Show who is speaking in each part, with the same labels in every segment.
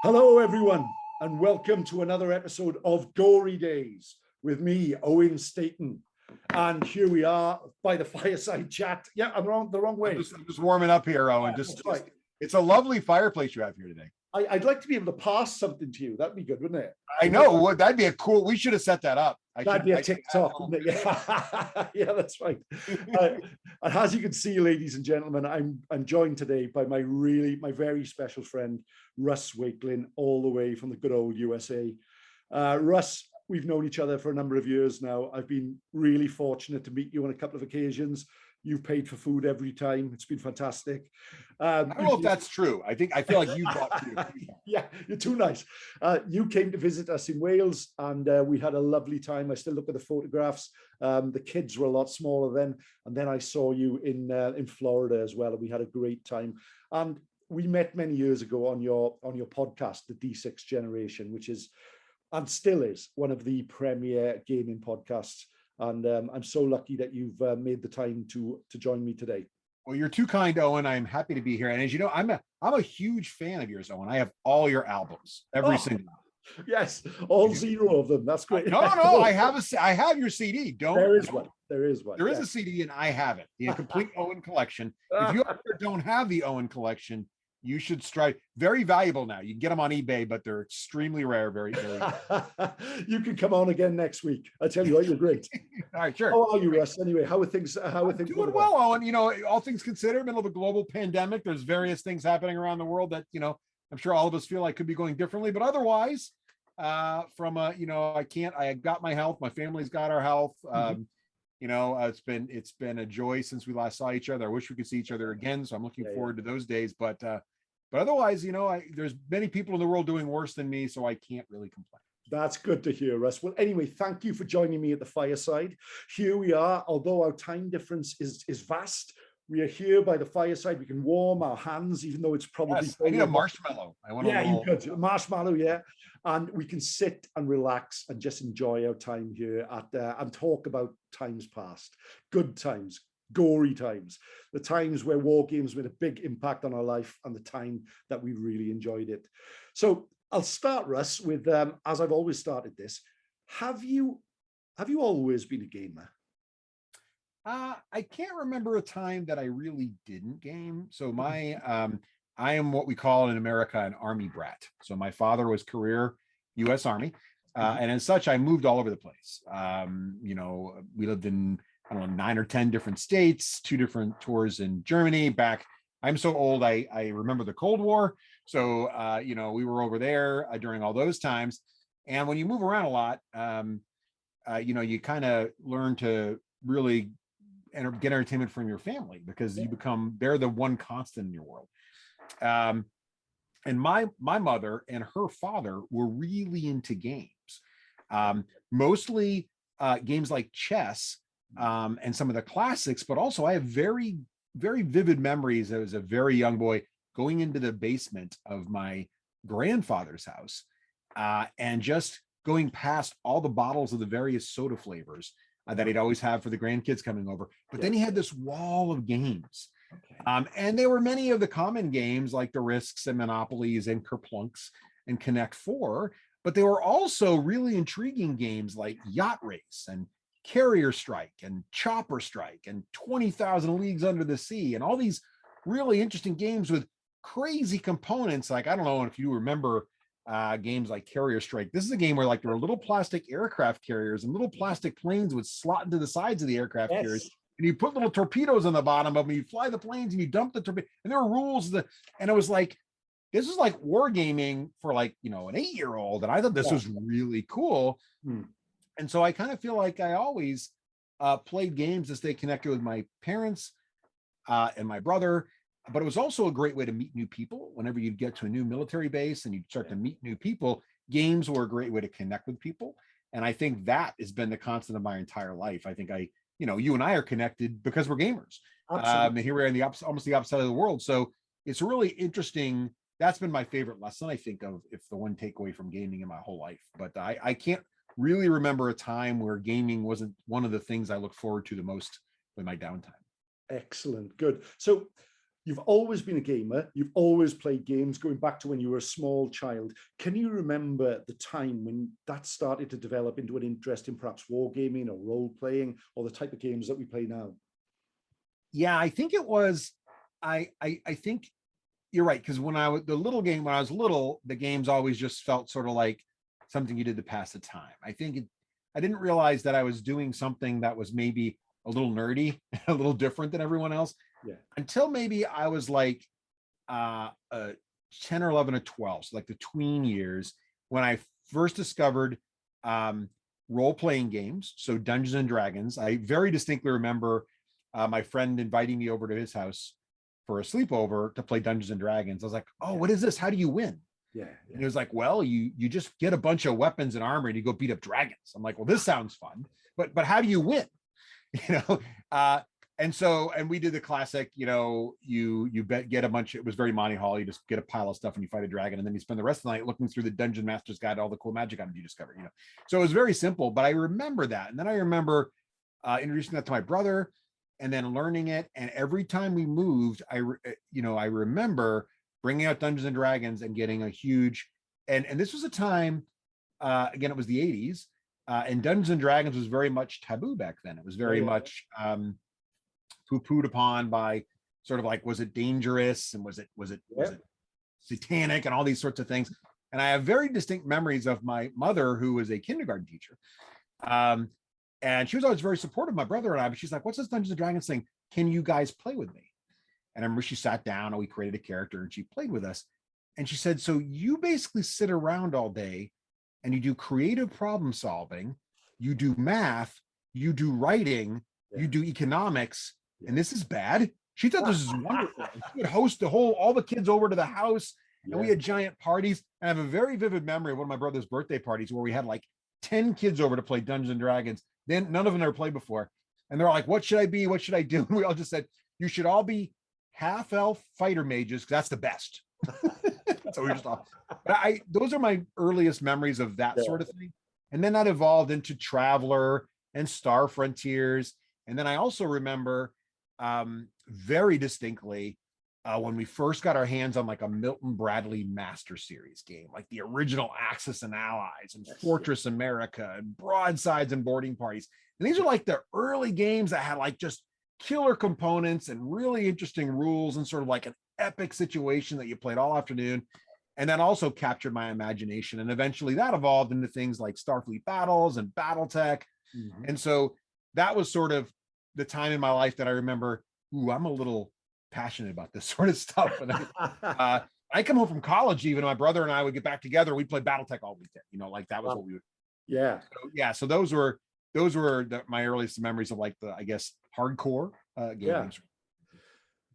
Speaker 1: Hello, everyone, and welcome to another episode of Gory Days with me, Owen Staten. And here we are by the fireside chat. Yeah, I'm the wrong way.
Speaker 2: I'm just warming up here, Owen. It's a lovely fireplace you have here today.
Speaker 1: I'd like to be able to pass something to you. That'd be good, wouldn't it?
Speaker 2: I know. That'd be a cool. We should have set that up.
Speaker 1: That'd be a TikTok, wouldn't it? Yeah, yeah, that's right. And as you can see, ladies and gentlemen, I'm joined today by my very special friend, Russ Wakelin, all the way from the good old USA. Russ, we've known each other for a number of years now. I've been really fortunate to meet you on a couple of occasions. You've paid for food every time. It's been fantastic.
Speaker 2: I don't know if that's true. I feel like you bought food.
Speaker 1: Yeah, you're too nice. You came to visit us in Wales, and we had a lovely time. I still look at the photographs. The kids were a lot smaller then, and then I saw you in Florida as well, and we had a great time. And we met many years ago on your podcast, the D6 Generation, which is and still is one of the premier gaming podcasts. And I'm so lucky that you've made the time to join me today.
Speaker 2: Well, you're too kind, Owen. I'm happy to be here. And as you know, I'm a huge fan of yours, Owen. I have all your albums, every single one.
Speaker 1: Yes, all 0 of them. That's great.
Speaker 2: No. I have your CD. There is one.
Speaker 1: There is
Speaker 2: a CD, and I have it. The complete Owen collection. If you don't have the Owen collection, you should strive. Very valuable now. You can get them on eBay, but they're extremely rare. Very, very.
Speaker 1: You can come on again next week. I tell you what, you're great.
Speaker 2: All right, sure.
Speaker 1: How are you, Russ? Anyway, how are things?
Speaker 2: Doing well, Owen. You know, all things considered, middle of a global pandemic. There's various things happening around the world that I'm sure all of us feel like could be going differently. But otherwise, I got my health. My family's got our health. It's been a joy since we last saw each other. I wish we could see each other again. So I'm looking forward to those days. But otherwise, there's many people in the world doing worse than me, so I can't really complain.
Speaker 1: That's good to hear, Russ. Well, anyway, thank you for joining me at the fireside. Here we are, although our time difference is vast. We are here by the fireside. We can warm our hands, even though it's probably...
Speaker 2: Yes, I need a marshmallow.
Speaker 1: You could. A marshmallow, yeah. And we can sit and relax and just enjoy our time here and talk about times past, good times, gory times, the times where war games made a big impact on our life and the time that we really enjoyed it. So I'll start, Russ, with as I've always started this. Have you always been a gamer?
Speaker 2: I can't remember a time that I really didn't game. So I am what we call in America an Army brat. So my father was career U.S. Army, and as such, I moved all over the place. We lived in 9 or 10 different states, 2 different tours in Germany. I'm so old, I remember the Cold War. So, we were over there during all those times. And when you move around a lot, you kind of learn to really get entertainment from your family because they're the one constant in your world. And my mother and her father were really into games, mostly games like chess, and some of the classics, but also I have very, very vivid memories as a very young boy going into the basement of my grandfather's house and just going past all the bottles of the various soda flavors that he'd always have for the grandkids coming over. But then he had this wall of games. Okay. And there were many of the common games like the Risks and Monopolies and Kerplunks and Connect 4, but they were also really intriguing games like Yacht Race and Carrier Strike and Chopper Strike and 20,000 Leagues Under the Sea and all these really interesting games with crazy components. Like, I don't know if you remember games like Carrier Strike. This is a game where there were little plastic aircraft carriers and little plastic planes would slot into the sides of the aircraft carriers. And you put little torpedoes on the bottom of them. You fly the planes and you dump the torpedo. And there were rules and it was like, this was like wargaming for an 8-year-old. And I thought this was really cool. And so I kind of feel like I always played games to stay connected with my parents and my brother. But it was also a great way to meet new people. Whenever you'd get to a new military base and you'd start to meet new people, games were a great way to connect with people. And I think that has been the constant of my entire life. I think you and I are connected because we're gamers. And here we are in almost the opposite of the world. So it's really interesting. That's been my favorite lesson, I think, of if the one takeaway from gaming in my whole life. But I can't really remember a time where gaming wasn't one of the things I look forward to the most with my downtime.
Speaker 1: Excellent. Good. So you've always been a gamer. You've always played games going back to when you were a small child. Can you remember the time when that started to develop into an interest in perhaps wargaming or role playing or the type of games that we play now?
Speaker 2: Yeah, I think it was, I think you're right. Cause when I was when I was little, the games always just felt sort of like something you did to pass the time. I didn't realize that I was doing something that was maybe a little nerdy, a little different than everyone else.
Speaker 1: Yeah.
Speaker 2: Until maybe I was like 10 or 11 or 12, so like the tween years, when I first discovered role-playing games, so Dungeons and Dragons. I very distinctly remember my friend inviting me over to his house for a sleepover to play Dungeons and Dragons. I was like, oh, what is this? How do you win?
Speaker 1: Yeah.
Speaker 2: And it was like, well, you just get a bunch of weapons and armor and you go beat up dragons. I'm like, well, this sounds fun, but how do you win? And we did the classic, you get a bunch. It was very Monty Hall. You just get a pile of stuff and you fight a dragon, and then you spend the rest of the night looking through the Dungeon Master's Guide, all the cool magic items you discover. So it was very simple. But I remember that, and then I remember introducing that to my brother, and then learning it. And every time we moved, I remember bringing out Dungeons and Dragons and getting a huge. And this was a time, again, it was the 80s, and Dungeons and Dragons was very much taboo back then. It was very much poo-pooed upon by sort of like, was it dangerous, and was it satanic, and all these sorts of things. And I have very distinct memories of my mother, who was a kindergarten teacher, and she was always very supportive of my brother and I. But she's like, "What's this Dungeons and Dragons thing? Can you guys play with me?" And I remember she sat down and we created a character and she played with us. And she said, "So you basically sit around all day and you do creative problem solving, you do math, you do writing, you do economics, and this is bad." She thought this is wonderful. She would host all the kids over to the house, and we had giant parties. And I have a very vivid memory of one of my brother's birthday parties where we had like 10 kids over to play Dungeons and Dragons. Then none of them ever played before. And they're all like, "What should I be? What should I do?" And we all just said, "You should all be half elf fighter mages, because that's the best." So we just all, but those are my earliest memories of that sort of thing. And then that evolved into Traveler and Star Frontiers. And then I also remember very distinctly when we first got our hands on like a Milton Bradley Master Series game, like the original Axis and Allies and Fortress America and Broadsides and Boarding Parties. And these are like the early games that had like just killer components and really interesting rules, and sort of like an epic situation that you played all afternoon. And then also captured my imagination. And eventually that evolved into things like Starfleet Battles and Battletech. Mm-hmm. And so that was sort of the time in my life that I remember, I'm a little passionate about this sort of stuff. And I come home from college, even my brother and I would get back together. We'd play Battletech all weekend, like that was what we would.
Speaker 1: Yeah.
Speaker 2: So those were my earliest memories of like the, I guess, hardcore games.
Speaker 1: Yeah.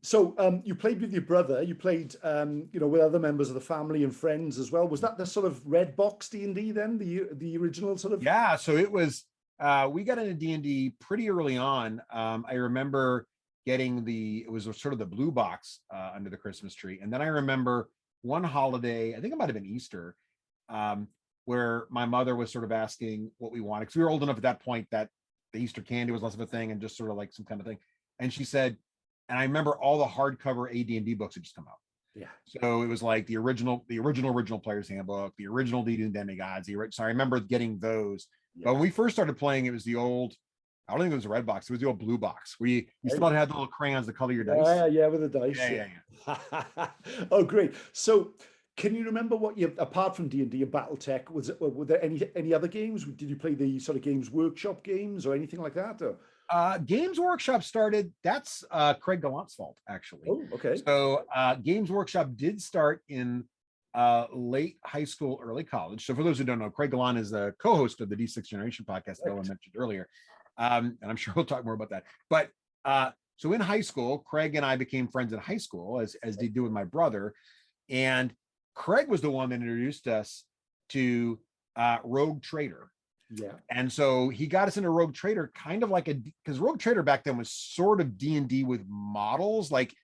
Speaker 1: So you played with your brother, you played, with other members of the family and friends as well. Was that the sort of red box D&D then, the original sort of?
Speaker 2: Yeah, so it was, we got into D&D pretty early on. I remember getting it was sort of the blue box under the Christmas tree. And then I remember one holiday, I think it might've been Easter, where my mother was sort of asking what we wanted. Because we were old enough at that point that the Easter candy was less of a thing and just sort of like some kind of thing. And she said, and I remember all the hardcover AD&D books had just come out.
Speaker 1: Yeah.
Speaker 2: So it was like the original Player's Handbook, the original D&D and Demigods. So I remember getting those. Yeah. But when we first started playing, it was the old, I don't think it was a red box. It was the old blue box. We still had the little crayons to color your dice.
Speaker 1: Yeah, with the dice. Yeah. Oh, great. So can you remember what apart from D&D and Battletech, were there any other games? Did you play the sort of Games Workshop games or anything like that? Or?
Speaker 2: Games Workshop started, that's Craig Gallant's fault, actually.
Speaker 1: Oh, okay.
Speaker 2: So Games Workshop did start in late high school, early college. So for those who don't know, Craig Gallant is the co-host of the D6 Generation podcast that I mentioned earlier. And I'm sure we'll talk more about that. But so in high school, Craig and I became friends in high school, as they do with my brother. And Craig was the one that introduced us to Rogue Trader.
Speaker 1: Yeah. And
Speaker 2: so he got us into Rogue Trader, kind of like because Rogue Trader back then was sort of D&D with models, like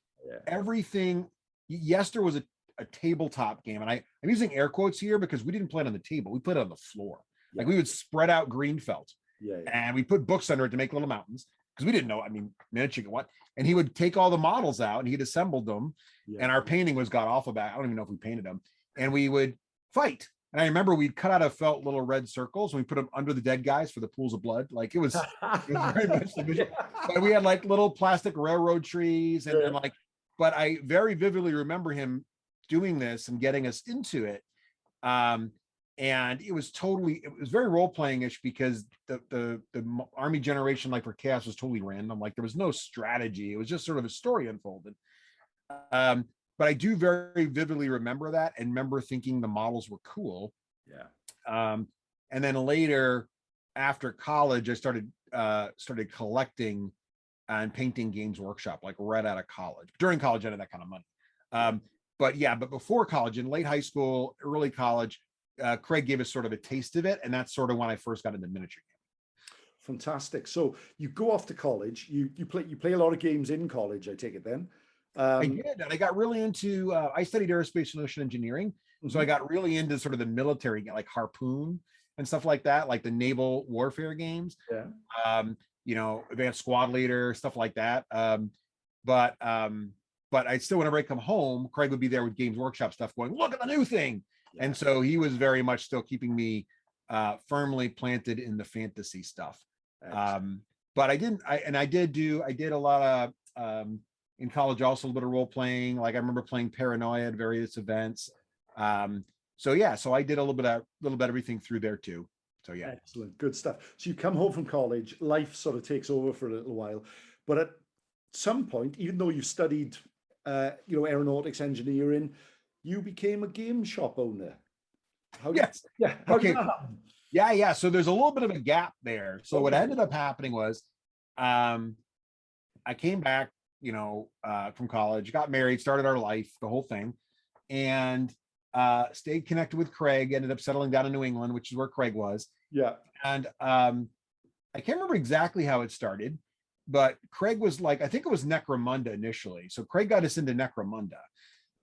Speaker 2: everything. Yes, there was a tabletop game, and I'm using air quotes here because we didn't play it on the table. We played it on the floor. Like we would spread out green felt, and we put books under it to make little mountains. because we didn't know, I mean, miniature what, and he would take all the models out and he'd assembled them. Yeah. And our painting was god awful back. I don't even know if we painted them, and we would fight. And I remember we'd cut out of felt little red circles and we put them under the dead guys for the pools of blood. Like it was very much the visual. But we had like little plastic railroad trees and like, but I very vividly remember him doing this and getting us into it. And it was very role-playing-ish because the army generation, like for Chaos, was totally random. Like there was no strategy. It was just sort of a story unfolded. But I do very vividly remember that and remember thinking the models were cool. Yeah. And then later, after college, I started collecting and painting Games Workshop, like right out of college. During college, I had that kind of money. But before college, in late high school, early college, Craig gave us sort of a taste of it, and that's sort of when I first got into miniature gaming.
Speaker 1: Fantastic. So you go off to college. You play a lot of games in college, I take it then.
Speaker 2: I did, and I got really into. I studied aerospace and ocean engineering, so I got really into sort of the military, like Harpoon and stuff like that, like the naval warfare games. Yeah. Advanced Squad Leader, stuff like that. But I still, whenever I come home, Craig would be there with Games Workshop stuff, going, "Look at the new thing." Yeah. And so he was very much still keeping me firmly planted in the fantasy stuff. But I did a lot of in college, also a little bit of role playing. Like I remember playing Paranoia at various events. So I did a little bit of everything through there too. So yeah.
Speaker 1: Excellent. Good stuff. So you come home from college, life sort of takes over for a little while, but at some point, even though you studied aeronautics engineering, you became a game shop owner.
Speaker 2: Yes. Yeah. Okay. Yeah. So there's a little bit of a gap there. So what ended up happening was I came back, from college, got married, started our life, the whole thing, and stayed connected with Craig, ended up settling down in New England, which is where Craig was.
Speaker 1: Yeah.
Speaker 2: And I can't remember exactly how it started, but Craig was like, I think it was Necromunda initially. So Craig got us into Necromunda.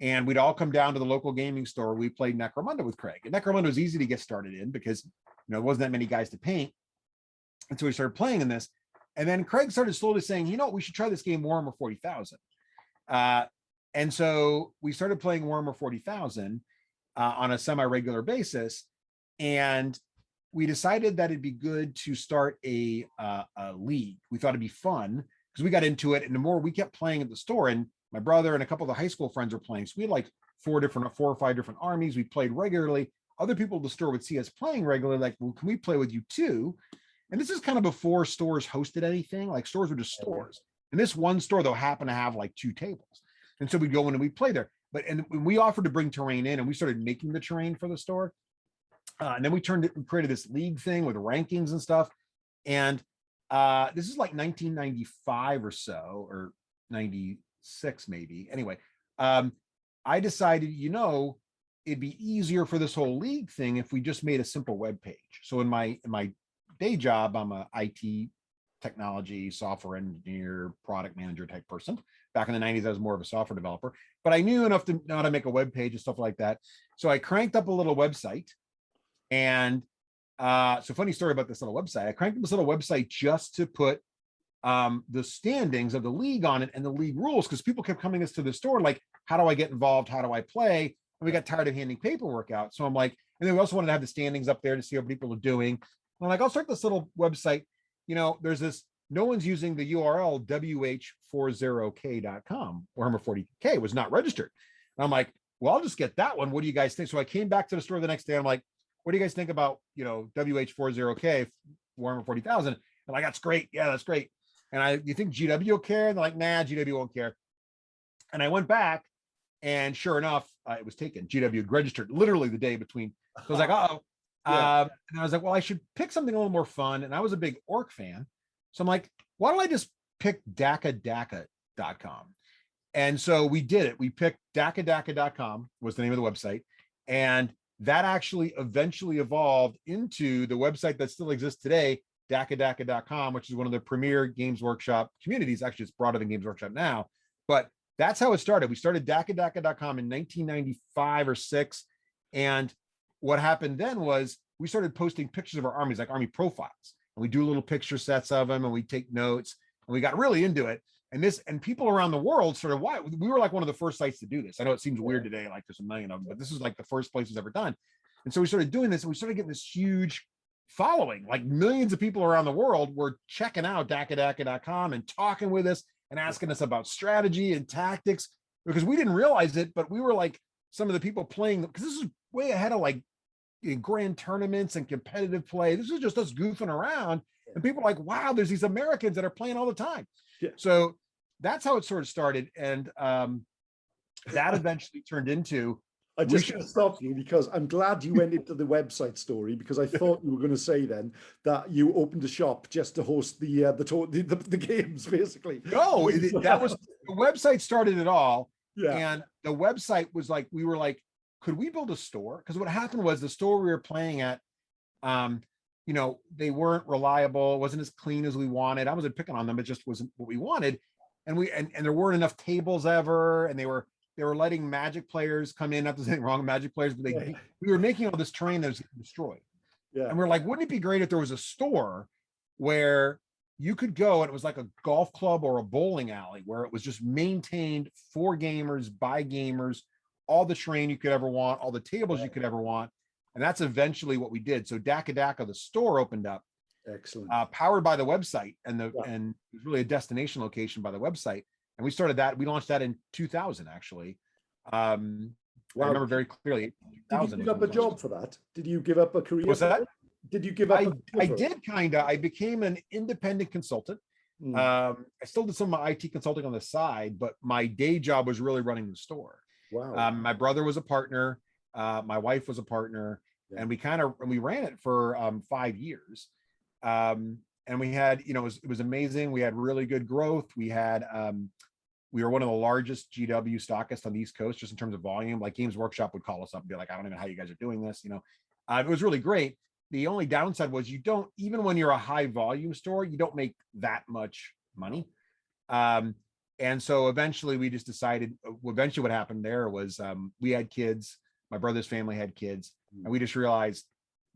Speaker 2: And we'd all come down to the local gaming store. We played Necromunda with Craig. And Necromunda was easy to get started in because there wasn't that many guys to paint. And so we started playing in this. And then Craig started slowly saying, we should try this game, Warhammer 40,000. And so we started playing Warhammer 40,000 on a semi-regular basis. And we decided that it'd be good to start a league. We thought it'd be fun because we got into it. And the more we kept playing at the store, and my brother and a couple of the high school friends were playing. So we had like 4 or 5 different armies. We played regularly. Other people at the store would see us playing regularly, like, well, can we play with you too? And this is kind of before stores hosted anything. Like stores were just stores. And this one store, though, happened to have like 2 tables. And so we'd go in and we'd play there. And when we offered to bring terrain in, and we started making the terrain for the store. And then we created this league thing with rankings and stuff. And this is like 1995 or so, or 96 maybe. Anyway, I decided, it'd be easier for this whole league thing if we just made a simple web page. So in my day job, I'm a IT technology software engineer, product manager type person. Back in the 90s, I was more of a software developer, but I knew enough to know how to make a web page and stuff like that. So I cranked up a little website. And so funny story about this little website. I cranked up this little website just to put the standings of the league on it and the league rules, because people kept coming to the store like, how do I get involved? How do I play? And we got tired of handing paperwork out. So I'm like, and then we also wanted to have the standings up there to see how people are doing. I'm like, I'll start this little website. There's this, no one's using the URL wh40k.com. Warhammer 40k was not registered. And I'm like, well, I'll just get that one. What do you guys think? So I came back to the store the next day. I'm like, what do you guys think about, wh40k, Warhammer 40,000? And like, that's great. Yeah, that's great. And you think GW will care? And they're like, nah, GW won't care. And I went back, and sure enough, it was taken. GW had registered literally the day between. So I was like, uh-oh. Yeah. And I was like, well, I should pick something a little more fun. And I was a big orc fan. So I'm like, why don't I just pick dakadaka.com? And so we did it. We picked dakadaka.com was the name of the website. And that actually eventually evolved into the website that still exists today, dakadaka.com, which is one of the premier Games Workshop communities. Actually, it's broader than Games Workshop now. But that's how it started. We started dakadaka.com in 1995 or 6. And what happened then was we started posting pictures of our armies, like army profiles. And we do little picture sets of them, and we take notes. and we got really into it. And people around the world sort of, why we were like one of the first sites to do this. I know it seems weird today, like there's a million of them, but this is like the first place it's ever done. And so we started doing this, and we started getting this huge following, like millions of people around the world were checking out dakadaka.com and talking with us and asking us about strategy and tactics, because we didn't realize it, but we were like some of the people playing, because this is way ahead of like grand tournaments and competitive play. This is just us goofing around, and people are like, wow, there's these Americans that are playing all the time. So that's how it sort of started. And that eventually turned into,
Speaker 1: I just want to stop you because I'm glad you went into the website story, because I thought you were going to say then that you opened a shop just to host the games, basically.
Speaker 2: No, that was the website started it all.
Speaker 1: Yeah.
Speaker 2: And the website was like, we were like, could we build a store? Because what happened was the store we were playing at, you know, they weren't reliable, it wasn't as clean as we wanted. I wasn't picking on them, it just wasn't what we wanted. And there weren't enough tables ever, and they were letting Magic players come in. Not to say anything wrong with Magic players, but we were making all this terrain that was destroyed. Yeah. And we're like, wouldn't it be great if there was a store where you could go and it was like a golf club or a bowling alley, where it was just maintained for gamers, by gamers, all the terrain you could ever want, all the tables you could ever want. And that's eventually what we did. So Dakadaka, the store, opened up.
Speaker 1: Excellent.
Speaker 2: Powered by the website, and it was really a destination location by the website. And we started that. We launched that in 2000, actually. I remember very clearly.
Speaker 1: Did you give up a job for that? Did you give up a career?
Speaker 2: What's that?
Speaker 1: Did you give up?
Speaker 2: I did kind of. I became an independent consultant. I still did some of my IT consulting on the side, but my day job was really running the store.
Speaker 1: Wow.
Speaker 2: My brother was a partner. My wife was a partner, and we ran it for 5 years. And we had, you know, it was amazing. We had really good growth. We had, we were one of the largest GW stockists on the East Coast, just in terms of volume. Like Games Workshop would call us up and be like, I don't even know how you guys are doing this. You know, it was really great. The only downside was even when you're a high volume store, you don't make that much money. And so eventually we just decided, eventually what happened there was, we had kids, my brother's family had kids, and we just realized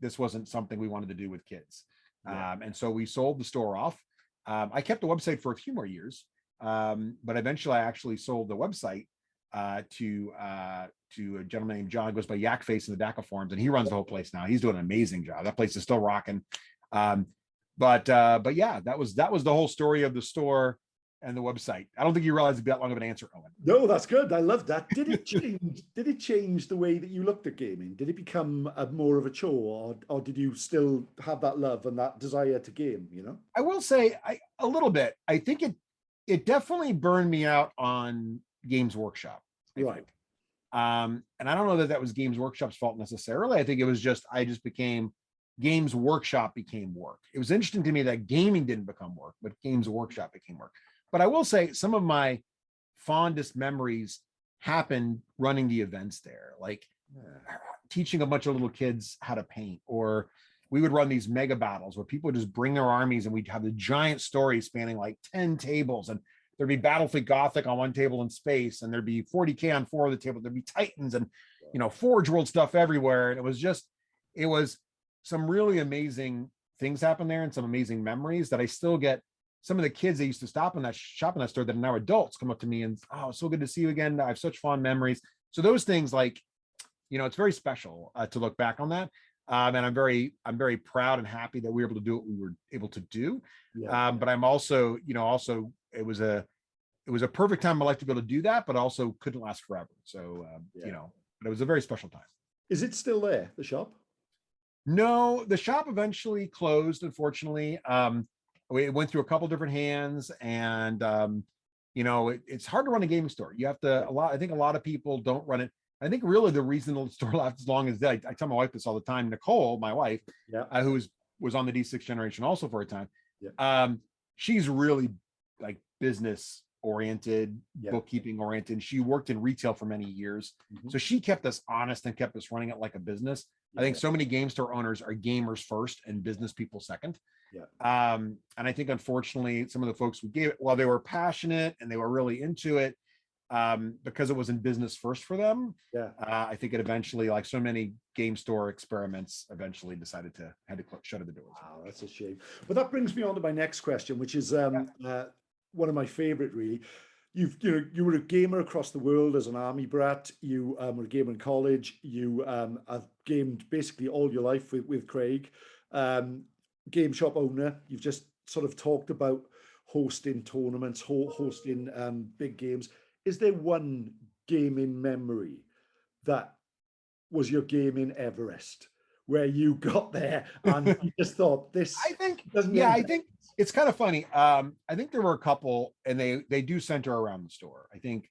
Speaker 2: this wasn't something we wanted to do with kids. And so we sold the store off. I kept the website for a few more years, but eventually I actually sold the website to a gentleman named John, goes by Yak Face in the DACA forums, and he runs the whole place now. He's doing an amazing job. That place is still rocking. But yeah, that was the whole story of the store and the website. I don't think you realize it'd be that long of an answer, Owen.
Speaker 1: No, that's good. I love that. Did it change the way that you looked at gaming? Did it become more of a chore, or did you still have that love and that desire to game, you know?
Speaker 2: I will say a little bit. I think it definitely burned me out on Games Workshop.
Speaker 1: Right.
Speaker 2: And I don't know that was Games Workshop's fault necessarily. I think it was just, Games Workshop became work. It was interesting to me that gaming didn't become work, but Games Workshop became work. But I will say some of my fondest memories happened running the events there, like teaching a bunch of little kids how to paint, or we would run these mega battles where people would just bring their armies, and we'd have the giant story spanning like 10 tables, and there'd be Battlefield Gothic on one table in space, and there'd be 40K on 4 of the table. There'd be Titans and, you know, Forge World stuff everywhere. And it was some really amazing things happen there, and some amazing memories that I still get. Some of the kids that used to shop in that store that are now adults come up to me and, oh, so good to see you again. I have such fond memories. So those things, like, you know, it's very special to look back on that. And I'm very proud and happy that we were able to do what we were able to do. Yeah. But I'm also, you know, it was a perfect time in my life to be able to do that, but also couldn't last forever. So, you know, but it was a very special time.
Speaker 1: Is it still there, the shop?
Speaker 2: No, the shop eventually closed, unfortunately. It went through a couple different hands, and you know, it's hard to run a gaming store. You have to, I think a lot of people don't run it. I think really the reason the store lasts as long as that, I tell my wife this all the time, Nicole, my wife, who was on the D6 generation also for a time. She's really like business oriented, bookkeeping oriented. She worked in retail for many years. So she kept us honest and kept us running it like a business. I think so many game store owners are gamers first and business people second. And I think unfortunately some of the folks we gave it, while they were passionate and they were really into it, because it was in business first for them, I think it eventually, like so many game store experiments, eventually had to shut the doors.
Speaker 1: Wow, that's a shame. But that brings me on to my next question, which is one of my favorite, really. You were a gamer across the world as an army brat. You were a gamer in college. You have gamed basically all your life with Craig. Um, Game shop owner. You've just sort of talked about hosting tournaments, hosting big games. Is there one gaming memory that was your gaming Everest, where you got there and you just thought this
Speaker 2: I think,
Speaker 1: doesn't
Speaker 2: yeah,
Speaker 1: get
Speaker 2: I
Speaker 1: better?
Speaker 2: think it's kind of funny. I think there were a couple, and they do center around the store. I think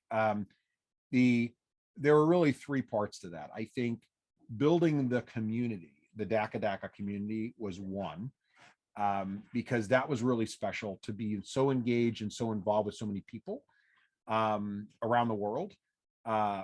Speaker 2: the there were really three parts to that. I think building the community, the Daka Daka community, was one, because that was really special to be so engaged and so involved with so many people around the world.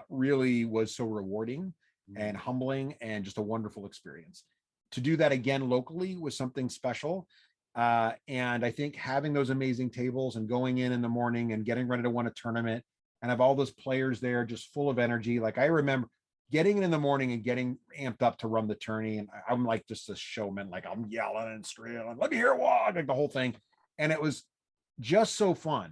Speaker 2: Really was so rewarding and humbling and just a wonderful experience. To do that again locally was something special. And I think having those amazing tables and going in the morning and getting ready to win a tournament and have all those players there just full of energy. Like I remember getting in the morning and getting amped up to run the tourney. And I'm like just a showman, like I'm yelling and screaming, let me hear what, like the whole thing. And it was just so fun.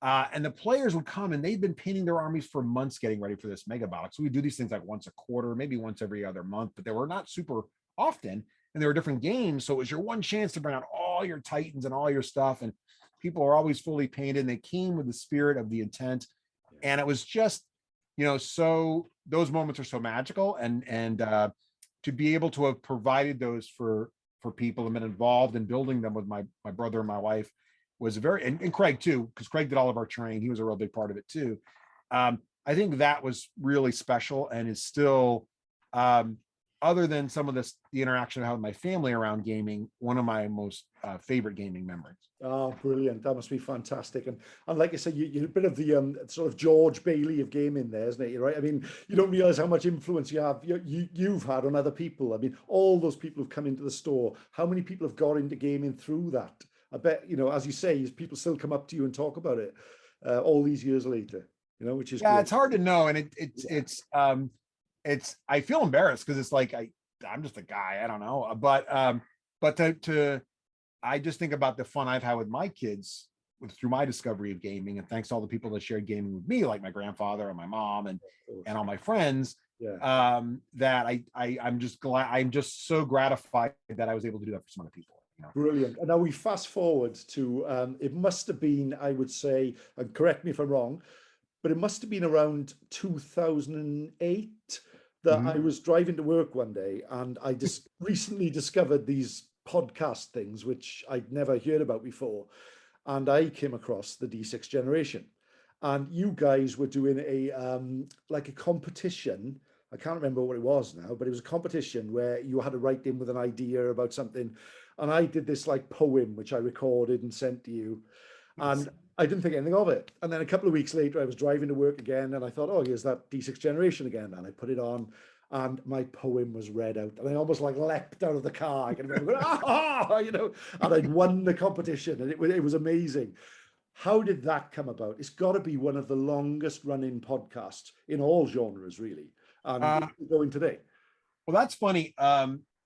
Speaker 2: And the players would come and they'd been painting their armies for months getting ready for this mega box. So we do these things like once a quarter, maybe once every other month, but they were not super often. And there were different games. So it was your one chance to bring out all your Titans and all your stuff. And people are always fully painted and they came with the spirit of the intent. And it was just, so those moments are so magical. And to be able to have provided those for people and been involved in building them with my brother and my wife was very, and Craig too, because Craig did all of our training. He was a real big part of it too. I think that was really special and is still, other than some of the interaction I had with my family around gaming, one of my most favorite gaming memories.
Speaker 1: Oh, brilliant. That must be fantastic. And like I said, you're a bit of the sort of George Bailey of gaming there, isn't it? You're right. I mean, you don't realize how much influence you've had on other people. I mean, all those people who've come into the store, how many people have got into gaming through that? I bet, as you say, people still come up to you and talk about it all these years later, which is
Speaker 2: Yeah,
Speaker 1: great.
Speaker 2: it's hard to know. And
Speaker 1: Yeah.
Speaker 2: I feel embarrassed because it's like, I'm just a guy, I don't know. But I just think about the fun I've had with my kids through my discovery of gaming, and thanks to all the people that shared gaming with me, like my grandfather and my mom and all my friends.
Speaker 1: Yeah.
Speaker 2: That I'm just glad, I'm just so gratified that I was able to do that for some other people.
Speaker 1: Brilliant. And now we fast forward to it must have been, I would say, and correct me if I'm wrong, but it must have been around 2008 that I
Speaker 2: Mhm.
Speaker 1: was driving to work one day and I just recently discovered these podcast things which I'd never heard about before. And I came across the D6 generation. And you guys were doing a like a competition. I can't remember what it was now, but it was a competition where you had to write in with an idea about something. And I did this like poem which I recorded and sent to you. And I didn't think anything of it. And then a couple of weeks later, I was driving to work again and I thought, oh, here's that D6 generation again. And I put it on and my poem was read out. And I almost like leapt out of the car. I can remember going, and I'd won the competition and it was amazing. How did that come about? It's got to be one of the longest running podcasts in all genres, really. And
Speaker 2: Uh,
Speaker 1: going today.
Speaker 2: well, that's funny.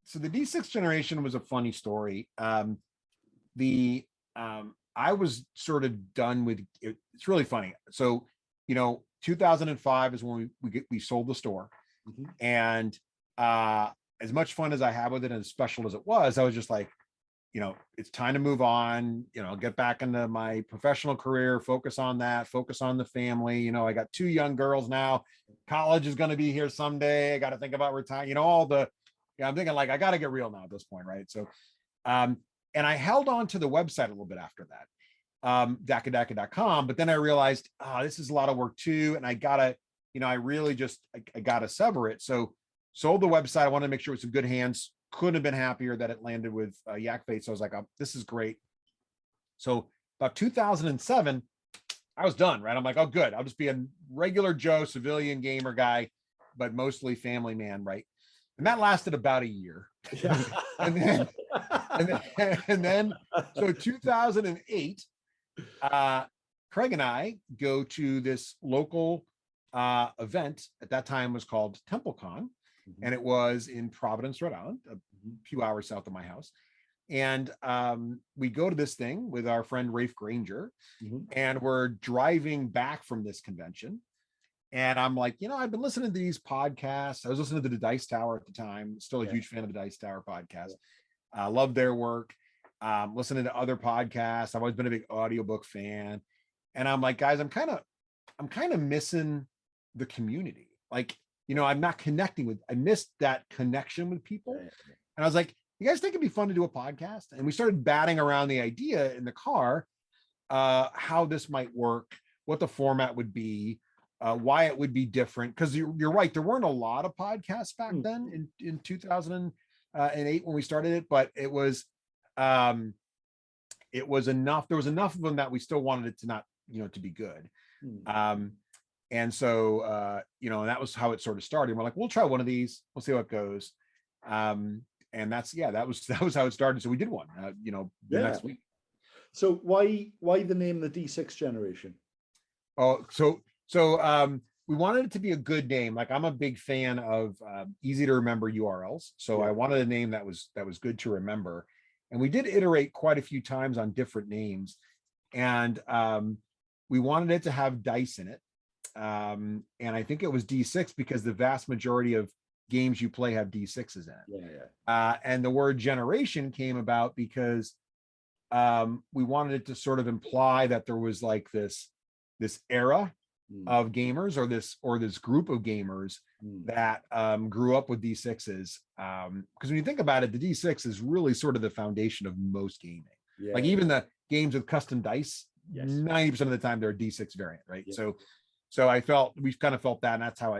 Speaker 2: So the D6 generation was a funny story. The I was sort of done with it. It's really funny. So 2005 is when we sold the store,
Speaker 1: Mhm.
Speaker 2: and as much fun as I had with it and as special as it was, I was just like, it's time to move on, get back into my professional career, focus on that, focus on the family. I got two young girls now. College is going to be here someday. I got to think about retiring, I'm thinking like, I got to get real now at this point. Right. So, and I held on to the website a little bit after that, dakadaka.com, but then I realized, this is a lot of work too. And I gotta, I really just, I gotta sever it. So sold the website. I wanted to make sure it was in good hands. Couldn't have been happier that it landed with Yak Bait. So I was like, oh, this is great. So about 2007, I was done, right? I'm like, oh, good. I'll just be a regular Joe civilian gamer guy, but mostly family man, right? And that lasted about a year.
Speaker 1: Yeah.
Speaker 2: and then, and then, so 2008, Craig and I go to this local event. At that time was called TempleCon, and it was in Providence, Rhode Island, a few hours south of my house. And we go to this thing with our friend Rafe Granger,
Speaker 1: Mhm.
Speaker 2: and we're driving back from this convention. And I'm like, I've been listening to these podcasts. I was listening to the Dice Tower at the time, still a huge fan of the Dice Tower podcast. I love their work. Listening to other podcasts. I've always been a big audiobook fan. And I'm like, guys, I'm kind of missing the community. Like, I'm not connecting with, I missed that connection with people. And I was like, you guys think it'd be fun to do a podcast? And we started batting around the idea in the car, how this might work, what the format would be, why it would be different. Because you're right, there weren't a lot of podcasts back then in 2008 when we started it, but it was enough. There was enough of them that we still wanted it to not, to be good. And so, and that was how it sort of started. We're like, we'll try one of these. We'll see how it goes. And that was how it started. So we did one, the next week.
Speaker 1: So why the name the D6 generation?
Speaker 2: Oh, so we wanted it to be a good name. Like, I'm a big fan of easy to remember URLs. So I wanted a name that was good to remember. And we did iterate quite a few times on different names. And we wanted it to have dice in it. And I think it was D6 because the vast majority of games you play have D6s in it. And the word generation came about because we wanted it to sort of imply that there was like this era of gamers or this group of gamers that grew up with D6s. Because when you think about it, the D6 is really sort of the foundation of most gaming. Like even the games with custom dice, 90% of the time they're a D6 variant, right? So we've kind of felt that, and that's how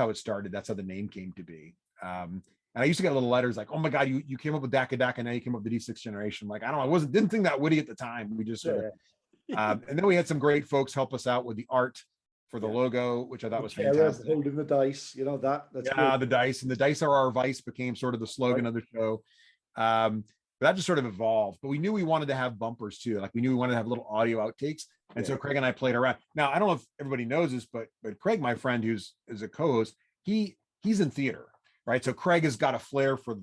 Speaker 2: it started. That's how the name came to be. And I used to get little letters like, "Oh my God, you came up with Daka Daka, now you came up with D6 generation." Like, I don't know, didn't think that witty at the time. We just sort of, and then we had some great folks help us out with the art for the logo, which I thought was fantastic.
Speaker 1: Holding the dice, that's
Speaker 2: great. The dice, and the dice are our vice became sort of the slogan of the show. But that just sort of evolved. But we knew we wanted to have bumpers too. Like, we knew we wanted to have little audio outtakes. And so Craig and I played around. Now, I don't know if everybody knows this, but Craig, my friend, who's a co-host, he's in theater, right? So Craig has got a flair for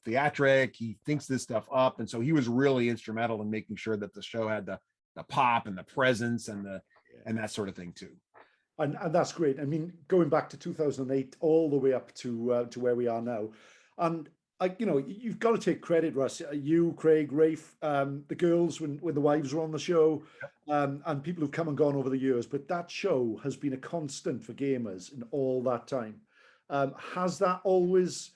Speaker 2: theatric. He thinks this stuff up. And so he was really instrumental in making sure that the show had the pop and the presence and that sort of thing too.
Speaker 1: And that's great. I mean, going back to 2008 all the way up to where we are now. And you've got to take credit, Russ. You, Craig, Rafe, the girls when the wives were on the show, and people who've come and gone over the years. But that show has been a constant for gamers in all that time. Has that always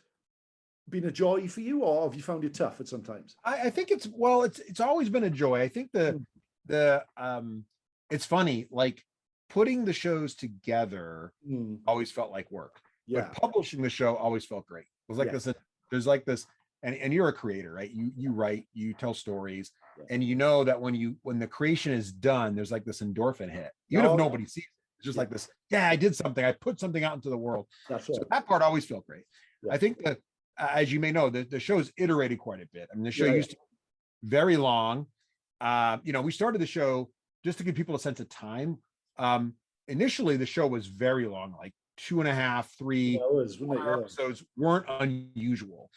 Speaker 1: been a joy for you, or have you found it tough at sometimes?
Speaker 2: I think it's always been a joy. I think it's funny, like putting the shows together always felt like work. But publishing the show always felt great. It was like there's like this, and you're a creator, right? You write, you tell stories, and that when the creation is done, there's like this endorphin hit. Even if nobody sees it, it's just like this, I did something, I put something out into the world.
Speaker 1: That's right.
Speaker 2: So that part always felt great. I think that, as you may know, the show's iterated quite a bit. I mean, the show used to be very long. We started the show just to give people a sense of time. Initially, the show was very long, like 2.5, 3 episodes weren't unusual.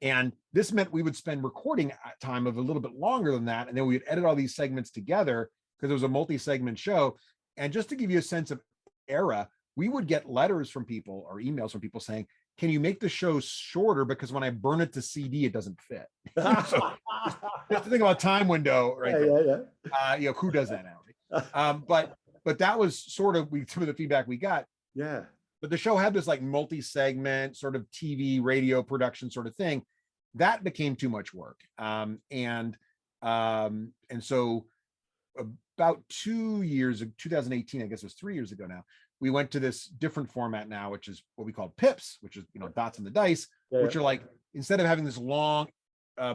Speaker 2: And this meant we would spend recording time of a little bit longer than that. And then we would edit all these segments together because it was a multi-segment show. And just to give you a sense of era, we would get letters from people or emails from people saying, can you make the show shorter? Because when I burn it to CD, it doesn't fit. So just to think about time window, right? Who does that now? But that was sort of some of the feedback we got. But the show had this like multi-segment sort of TV, radio production sort of thing. That became too much work. And so about 2 years, 2018, I guess it was 3 years ago now, we went to this different format now, which is what we call pips, which is, dots and the dice, which are like, instead of having this long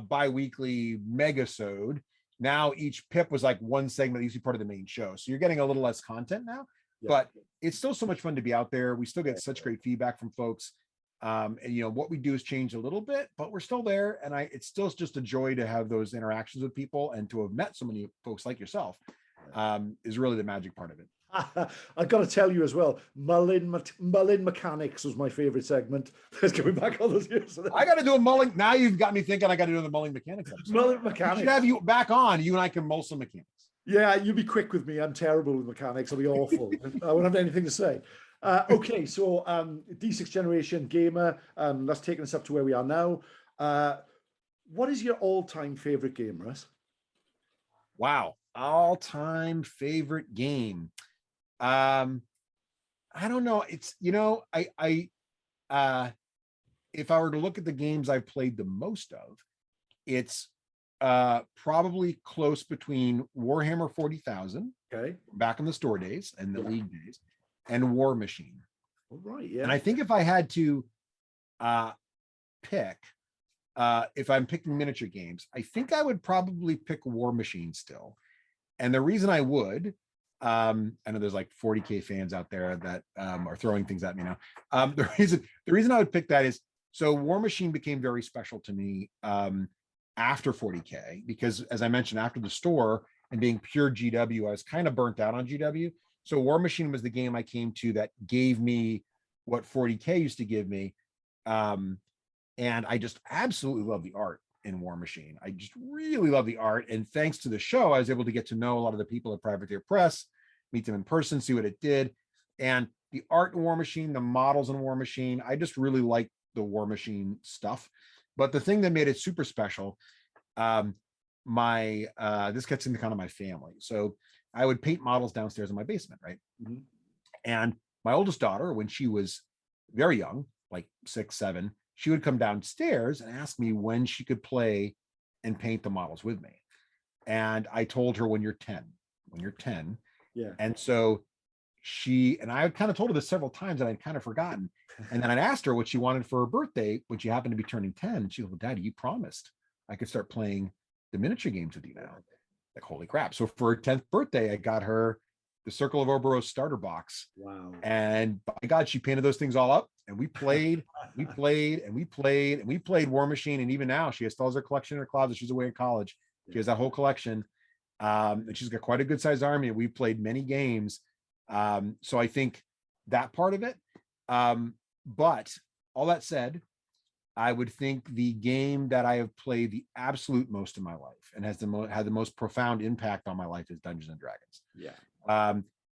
Speaker 2: bi-weekly megasode, now each pip was like one segment, usually part of the main show. So you're getting a little less content now. But it's still so much fun to be out there. We still get such great feedback from folks. And what we do has changed a little bit, but we're still there. And it's still just a joy to have those interactions with people, and to have met so many folks like yourself is really the magic part of it.
Speaker 1: I got to tell you as well, Mullin Mechanics was my favorite segment. Let's going back all those years.
Speaker 2: I got to do a mulling. Now you've got me thinking I got to do the Mulling Mechanics episode.
Speaker 1: Mullin
Speaker 2: We
Speaker 1: Mechanics.
Speaker 2: should have you back on. You and I can mull some mechanics.
Speaker 1: Yeah, you be quick with me. I'm terrible with mechanics. I'll be awful. I won't have anything to say. Okay, so D6 generation gamer. That's taken us up to where we are now. What is your all-time favorite game, Russ?
Speaker 2: Wow, all-time favorite game. I don't know. It's if I were to look at the games I've played the most of, it's probably close between Warhammer 40,000,
Speaker 1: okay,
Speaker 2: back in the store days and the league days, and War Machine.
Speaker 1: All right, yeah.
Speaker 2: And I think if I had to pick, if I'm picking miniature games, I think I would probably pick War Machine still. And the reason I would, I know there's like 40K fans out there that are throwing things at me now. The reason I would pick that is, so War Machine became very special to me after 40K, because as I mentioned, after the store and being pure GW, I was kind of burnt out on GW. So War Machine was the game I came to that gave me what 40K used to give me. And I just absolutely love the art in War Machine. I just really love the art. And thanks to the show, I was able to get to know a lot of the people at Privateer Press, meet them in person, see what it did. And the art in War Machine, the models in War Machine, I just really like the War Machine stuff. But the thing that made it super special, this gets into kind of my family. So I would paint models downstairs in my basement, right? Mm-hmm. And my oldest daughter, when she was very young, like 6, 7, she would come downstairs and ask me when she could play and paint the models with me. And I told her, when you're 10. Yeah. And so I had kind of told her this several times and I'd kind of forgotten. And then I'd asked her what she wanted for her birthday when she happened to be turning 10. And she goes, well, Daddy, you promised I could start playing the miniature games with you now. Like, holy crap. So for her 10th birthday, I got her the Circle of Ouroboros starter box.
Speaker 1: Wow.
Speaker 2: And by God, she painted those things all up. And we played, we played War Machine. And even now, she still has her collection in her closet. She's away in college. She has that whole collection. And she's got quite a good sized army. And we played many games. So I think that part of it. But all that said, I would think the game that I have played the absolute most in my life and has had the most profound impact on my life is Dungeons and Dragons.
Speaker 1: Yeah.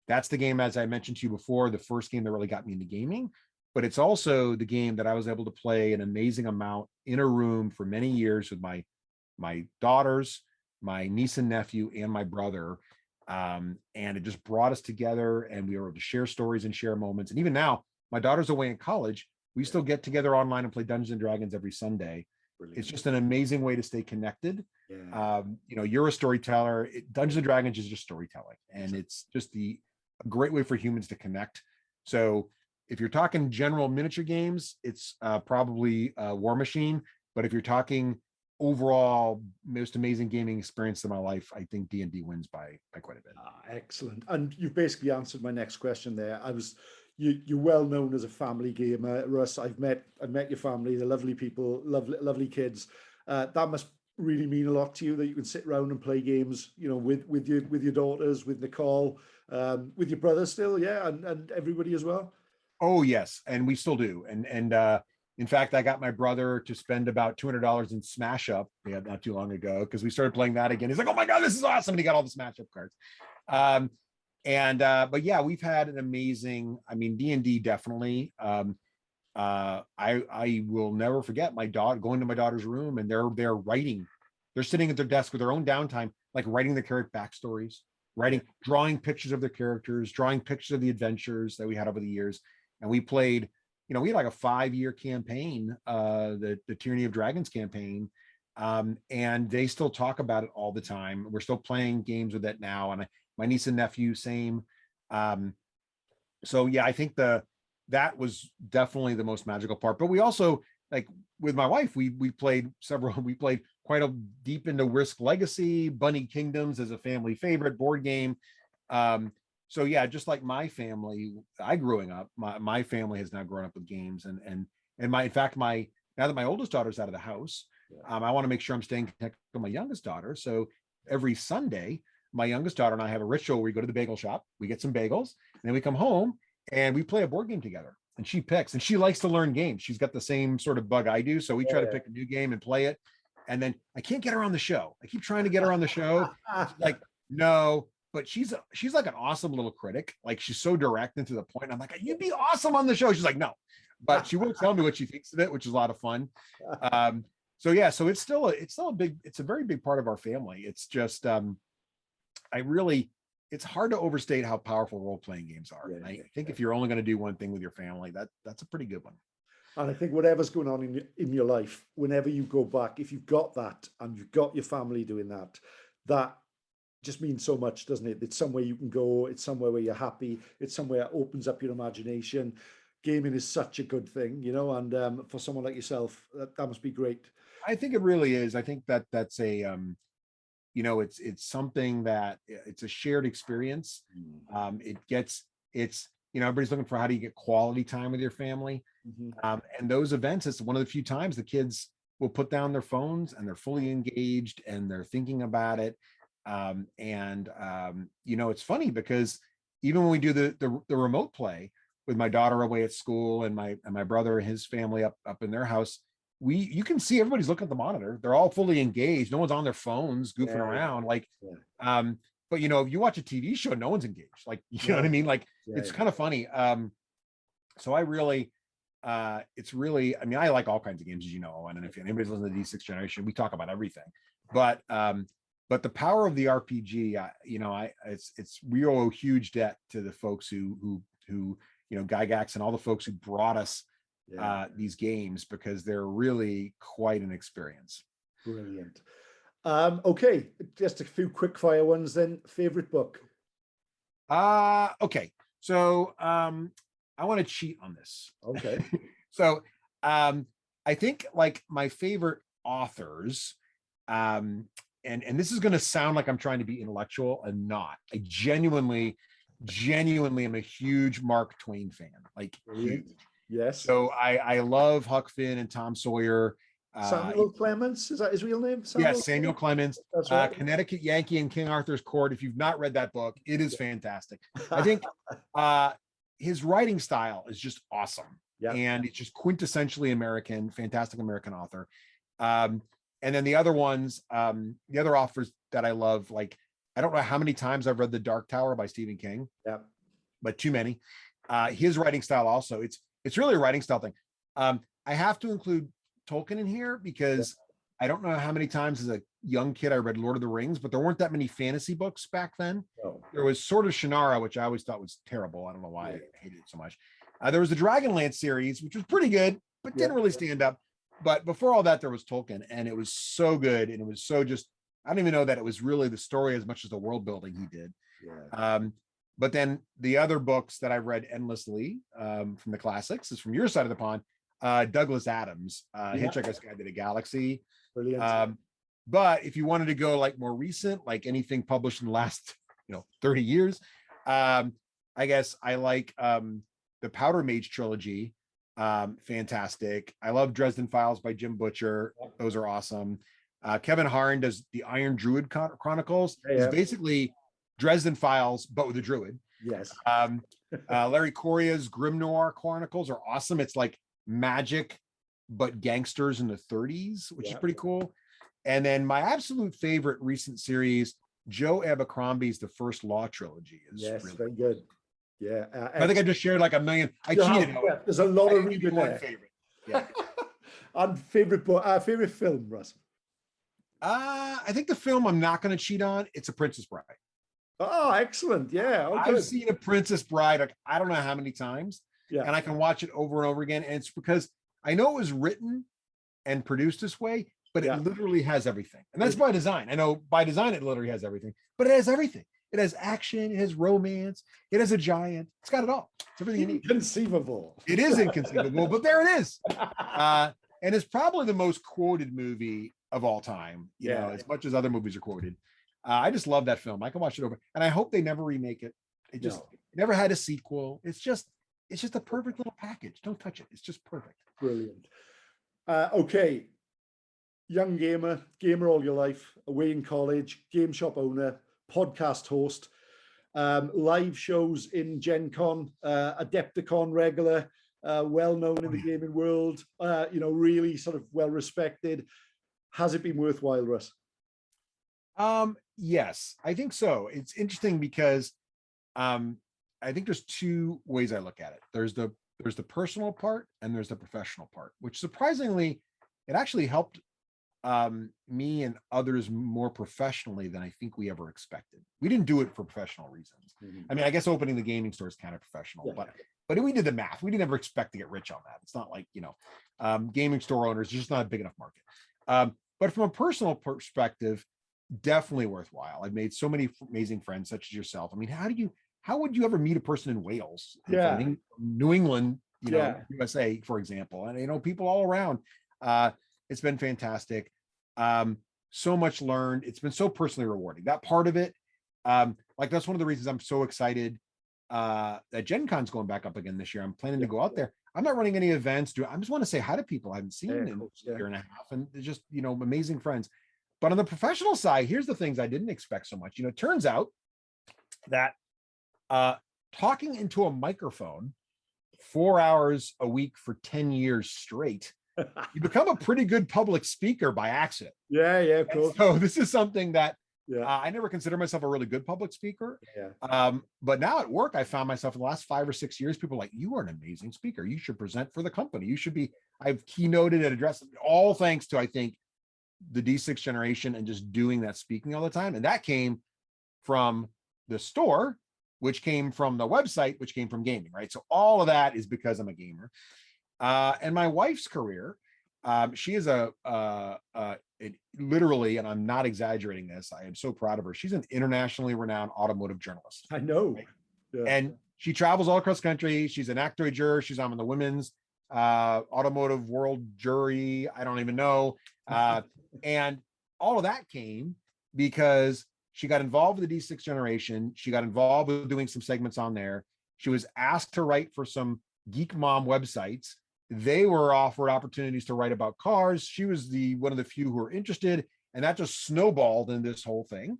Speaker 2: That's the game, as I mentioned to you before, the first game that really got me into gaming, but it's also the game that I was able to play an amazing amount in a room for many years with my daughters, my niece and nephew, and my brother. And it just brought us together, and we were able to share stories and share moments. And even now, my daughter's away in college. We still get together online and play Dungeons and Dragons every Sunday. Brilliant. It's just an amazing way to stay connected. Yeah. You're a storyteller. Dungeons and Dragons is just storytelling, and it's just a great way for humans to connect. So if you're talking general miniature games, it's probably War Machine. But if you're talking overall most amazing gaming experience in my life, I think D&D wins by quite a bit.
Speaker 1: Excellent. And you've basically answered my next question there. You're well known as a family gamer, Russ. I've met your family. They're lovely people, lovely kids. That must really mean a lot to you, that you can sit around and play games, with your daughters, with Nicole, with your brother still, yeah, and everybody as well.
Speaker 2: Oh yes, and we still do. And in fact, I got my brother to spend about $200 in Smash Up not too long ago, because we started playing that again. He's like, "Oh my God, this is awesome!" And he got all the Smash Up cards. But yeah, we've had an amazing, D&D definitely. I will never forget my daughter going to my daughter's room, and they're writing. They're sitting at their desk with their own downtime, like writing the character backstories, drawing pictures of their characters, drawing pictures of the adventures that we had over the years. And we played, we had like a 5-year campaign, the Tyranny of Dragons campaign. And they still talk about it all the time. We're still playing games with it now. And my niece and nephew, same. So yeah, I think that was definitely the most magical part. But we also, like with my wife, we played quite a deep into Risk Legacy, Bunny Kingdoms as a family favorite board game. So yeah, just like my family, growing up, my family has now grown up with games, and now that my oldest daughter's out of the house, I want to make sure I'm staying connected with my youngest daughter. So every Sunday, my youngest daughter and I have a ritual where we go to the bagel shop, we get some bagels, and then we come home and we play a board game together. And she picks, and she likes to learn games. She's got the same sort of bug I do. So we try to pick a new game and play it. And then I can't get her on the show. I keep trying to get her on the show. She's like, no, but she's like an awesome little critic. Like, she's so direct and to the point. I'm like, you'd be awesome on the show. She's like, no, but she will tell me what she thinks of it, which is a lot of fun. So yeah, so it's a very big part of our family. It's just, it's hard to overstate how powerful role-playing games are. And I think if you're only going to do one thing with your family, that's a pretty good one.
Speaker 1: And I think whatever's going on in your life, whenever you go back, if you've got that and you've got your family doing that, that just means so much, doesn't it? It's somewhere you can go. It's somewhere where you're happy. It's somewhere that opens up your imagination. Gaming is such a good thing, you know, and for someone like yourself, that must be great. I
Speaker 2: think it really is. I think that's a, you know, it's something that it's a shared experience. It's, you know, everybody's looking for how do you get quality time with your family. And those events, it's one of the few times the kids will put down their phones and they're fully engaged and they're thinking about it. You know, it's funny because even when we do the remote play with my daughter away at school and my brother and his family up in their house, you can see everybody's looking at the monitor. They're all fully engaged. No one's on their phones goofing around. Like, but you know, if you watch a TV show, no one's engaged. Like, you know what I mean? Like, it's kind of funny. So I really, it's really, I mean, I like all kinds of games, as you know, and if anybody's listening to D6 Generation, we talk about everything. But the power of the RPG, you know, we owe a huge debt to the folks who you know, Gygax and all the folks who brought us these games, because they're really quite an experience.
Speaker 1: Brilliant. Okay, just a few quick fire ones then. Favorite book?
Speaker 2: Okay, so I want to cheat on this.
Speaker 1: Okay.
Speaker 2: So I think like my favorite authors, and this is going to sound like I'm trying to be intellectual and not. I genuinely am a huge Mark Twain fan, like huge.
Speaker 1: Yes.
Speaker 2: So I love Huck Finn and Tom Sawyer.
Speaker 1: Samuel Clemens, is that his real name?
Speaker 2: Samuel Clemens. That's right. Connecticut Yankee and King Arthur's Court. If you've not read that book, it is fantastic. I think his writing style is just awesome. And it's just quintessentially American, fantastic American author. And then the other ones, the other authors that I love, like, I don't know how many times I've read The Dark Tower by Stephen King, but too many. His writing style also, it's really a writing style thing. I have to include Tolkien in here because I don't know how many times as a young kid I read Lord of the Rings, but there weren't that many fantasy books back then. There was Sword of Shannara, which I always thought was terrible. I don't know why I hated it so much. There was the Dragonlance series, which was pretty good, but didn't really stand up. But before all that, there was Tolkien, and it was so good. And it was so just, I don't even know that it was really the story as much as the world building he did. But then the other books that I've read endlessly from the classics is from your side of the pond, Douglas Adams, Hitchhiker's Guide to the Galaxy.
Speaker 1: Brilliant.
Speaker 2: But if you wanted to go like more recent, like anything published in the last 30 years, I guess I like the Powder Mage trilogy. Fantastic. I love Dresden Files by Jim Butcher. Those are awesome. Kevin Harn does the Iron Druid Chronicles. It's basically Dresden Files, but with a druid.
Speaker 1: Yes.
Speaker 2: Larry Correa's Grim Noir Chronicles are awesome. It's like magic, but gangsters in the 30s, which is pretty cool. And then my absolute favorite recent series, Joe Abercrombie's The First Law trilogy, is really
Speaker 1: very good. Yeah.
Speaker 2: I think I just shared like a million. I cheated.
Speaker 1: There's a lot of reading there.
Speaker 2: Favorite. Yeah.
Speaker 1: And favorite book, favorite film, Russ?
Speaker 2: I think the film I'm not going to cheat on, it's A Princess Bride.
Speaker 1: Oh, excellent. Yeah.
Speaker 2: I've seen A Princess Bride, like, I don't know how many times. And I can watch it over and over again. And it's because I know it was written and produced this way, but it literally has everything. And that's by design. I know by design, it literally has everything, but it has everything. It has action, it has romance, it has a giant. It's got it all. It's everything you need.
Speaker 1: Inconceivable.
Speaker 2: It is inconceivable, but there it is. And it's probably the most quoted movie of all time, you know, as much as other movies are quoted. I just love that film. I can watch it over, and I hope they never remake it. It just never had a sequel. It's just a perfect little package. Don't touch it. It's just perfect.
Speaker 1: Brilliant. Okay. Young gamer all your life, away in college, game shop owner. podcast host, live shows in Gen Con, Adepticon regular, well known in the gaming world, really sort of well respected. Has it been worthwhile, Russ?
Speaker 2: Yes, I think so. It's interesting because I think there's two ways I look at it. There's the personal part and there's the professional part, which surprisingly, it actually helped me and others more professionally than I think we ever expected. We didn't do it for professional reasons. I mean, I guess opening the gaming store is kind of professional, but we did the math. We didn't ever expect to get rich on that. It's not like, gaming store owners, it's just not a big enough market. But from a personal perspective, definitely worthwhile. I've made so many amazing friends, such as yourself. I mean, how would you ever meet a person in Wales, from New England, USA, for example, and people all around. It's been fantastic. So much learned. It's been so personally rewarding. That part of it, that's one of the reasons I'm so excited that Gen Con's going back up again this year. I'm planning to go out there. I'm not running any events. I just want to say hi to people I haven't seen in a year and a half, and they're just amazing friends. But on the professional side, here's the things I didn't expect so much. It turns out that talking into a microphone 4 hours a week for 10 years straight, you become a pretty good public speaker by accident.
Speaker 1: Yeah, of course.
Speaker 2: So this is something that I never considered myself a really good public speaker. But now at work, I found myself in the last 5 or 6 years, people are like, you are an amazing speaker. You should present for the company. You should be, I've keynoted and addressed, all thanks to, I think, the D6 generation and just doing that speaking all the time. And that came from the store, which came from the website, which came from gaming, right? So all of that is because I'm a gamer. And my wife's career, she is literally, and I'm not exaggerating this, I am so proud of her. She's an internationally renowned automotive journalist.
Speaker 1: I know.
Speaker 2: Right? Yeah. And she travels all across the country. She's an actor juror. She's on the women's automotive world jury. I don't even know. And all of that came because she got involved with the D6 generation. She got involved with doing some segments on there. She was asked to write for some Geek Mom websites. They were offered opportunities to write about cars. She was one of the few who were interested, and that just snowballed in this whole thing.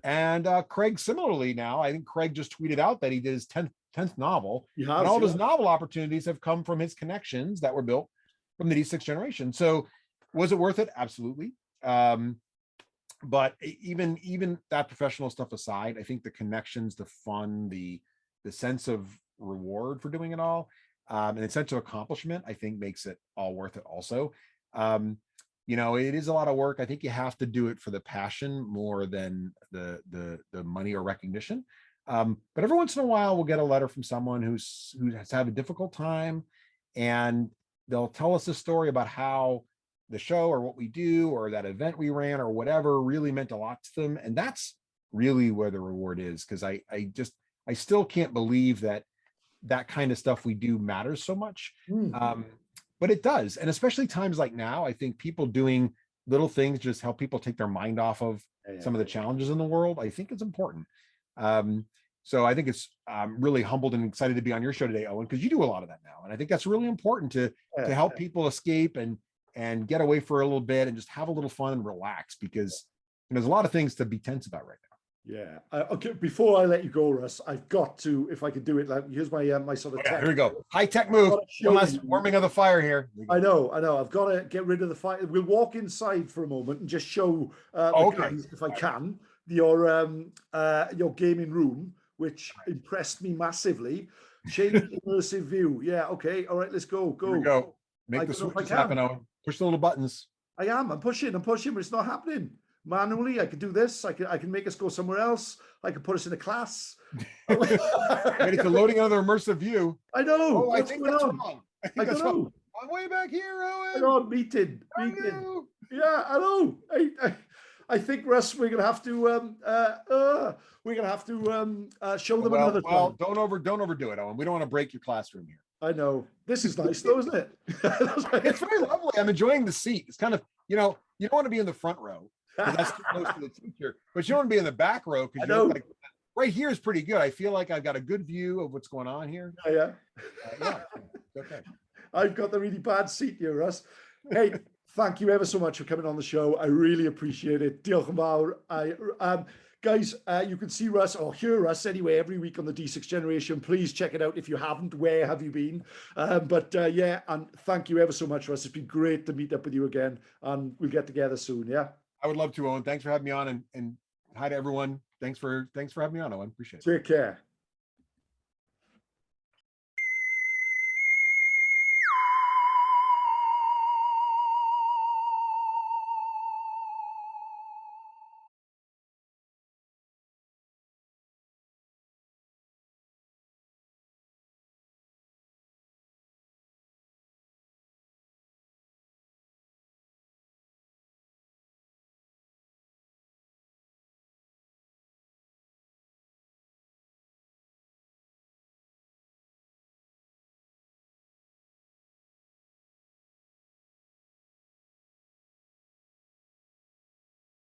Speaker 2: And Craig, similarly, now I think Craig just tweeted out that he did his 10th novel, and all of his novel opportunities have come from his connections that were built from the D6 generation. So was it worth it? Absolutely. But even that professional stuff aside, I think the connections, the fun, the sense of reward for doing it all, and the sense of accomplishment, I think makes it all worth it also. It is a lot of work. I think you have to do it for the passion more than the money or recognition. But every once in a while, we'll get a letter from someone who has had a difficult time, and they'll tell us a story about how the show or what we do or that event we ran or whatever really meant a lot to them. And that's really where the reward is, because I still can't believe that kind of stuff we do matters so much. But it does. And especially times like now, I think people doing little things just help people take their mind off of some of the challenges in the world. I think it's important. So I think I'm really humbled and excited to be on your show today, Owen, because you do a lot of that now. And I think that's really important to help people escape and get away for a little bit and just have a little fun and relax, because there's a lot of things to be tense about right now.
Speaker 1: Yeah. Okay. Before I let you go, Russ, I've got to, if I could do it, here's my sort of tech.
Speaker 2: Here we go. High tech move. One last warming of the fire here.
Speaker 1: I know. I've got to get rid of the fire. We'll walk inside for a moment and just show the guys, if I can, your gaming room, which impressed me massively. Change immersive view. Yeah. Okay. All right. Let's go.
Speaker 2: Here we go. Make the switches happen, Owen. Push the little buttons.
Speaker 1: I'm pushing, but it's not happening. Manually, I could do this. I can make us go somewhere else. I could put us in a class.
Speaker 2: Ready to loading another immersive view.
Speaker 1: I know.
Speaker 2: I think that's wrong.
Speaker 1: I don't know.
Speaker 2: I'm way back here, Owen.
Speaker 1: Hang on, meeting. Yeah, I know. I think, Russ, we're gonna have to show them another time.
Speaker 2: Well, don't overdo it, Owen. We don't want to break your classroom here.
Speaker 1: I know. This is nice, though, isn't it?
Speaker 2: It's very lovely. I'm enjoying the seat. It's kind of, you don't want to be in the front row, because that's too close to the teacher, but you don't want to be in the back row, because right here is pretty good. I feel like I've got a good view of what's going on here.
Speaker 1: Yeah.
Speaker 2: Okay.
Speaker 1: I've got the really bad seat here, Russ. Hey, thank you ever so much for coming on the show. I really appreciate it. Diolch yn fawr. Guys, you can see Russ or hear us anyway every week on the D6 Generation. Please check it out if you haven't. Where have you been? Yeah, and thank you ever so much, Russ. It's been great to meet up with you again, and we'll get together soon. Yeah,
Speaker 2: I would love to, Owen. Thanks for having me on, and hi to everyone. Thanks for having me on, Owen. Appreciate it.
Speaker 1: Take care.